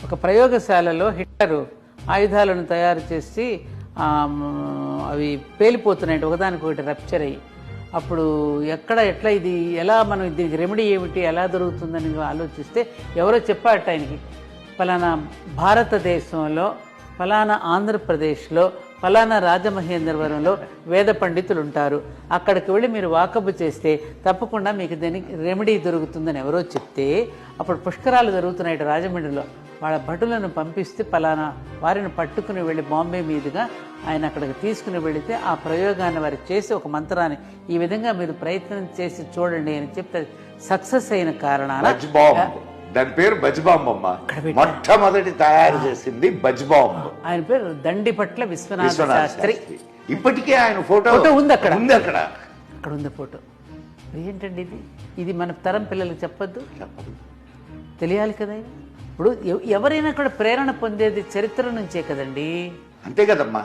ఒక ప్రయోగశాలలో హిట్లరు ఆయుధాలను తయారు చేసి అవి పేలిపోతున్నాయి, ఒకదానికొకటి రప్చర్ అయ్యి. అప్పుడు ఎట్లా ఇది ఎలా మనం దీనికి రెమెడీ ఏమిటి, ఎలా దొరుకుతుందని ఆలోచిస్తే ఎవరో చెప్పారట ఆయనకి, ఫలానా భారతదేశంలో, ఫలానా ఆంధ్రప్రదేశ్లో, ఫలానా రాజమహేంద్రవరంలో వేద పండితులు ఉంటారు, అక్కడికి వెళ్ళి మీరు వాకబు చేస్తే తప్పకుండా మీకు దానికి రెమెడీ దొరుకుతుందని ఎవరో చెప్తే, అప్పుడు పుష్కరాలు జరుగుతున్నాయి రాజమండ్రిలో. వాళ్ళ భటులను పంపిస్తే ఫలానా వారిని పట్టుకుని వెళ్ళి బాంబే మీదుగా ఆయన అక్కడికి తీసుకుని వెళితే ఆ ప్రయోగాన్ని వారికి చేసి ఒక మంత్రాన్ని ఈ విధంగా మీరు ప్రయత్నం చేసి చూడండి అని చెప్తే సక్సెస్ అయిన కారణాన దాని పేరు బజ్ బాంబ్ అమ్మ. మొట్టమొదటి తయారు చేసింది బజ్ బాంబ్. ఆయన పేరు దండిపట్ల విశ్వనాథ శాస్త్రి. ఇప్పటికే ఆయన ఫోటో ఉంది అక్కడ ఉంది ఫోటో. ఏంటండి ఇది మన తరం పిల్లలకు చెప్పద్దు, తెలియాలి కదా. ఇప్పుడు ఎవరైనా కూడా ప్రేరణ పొందేది చరిత్ర నుంచే కదండి. అంతే కదమ్మా.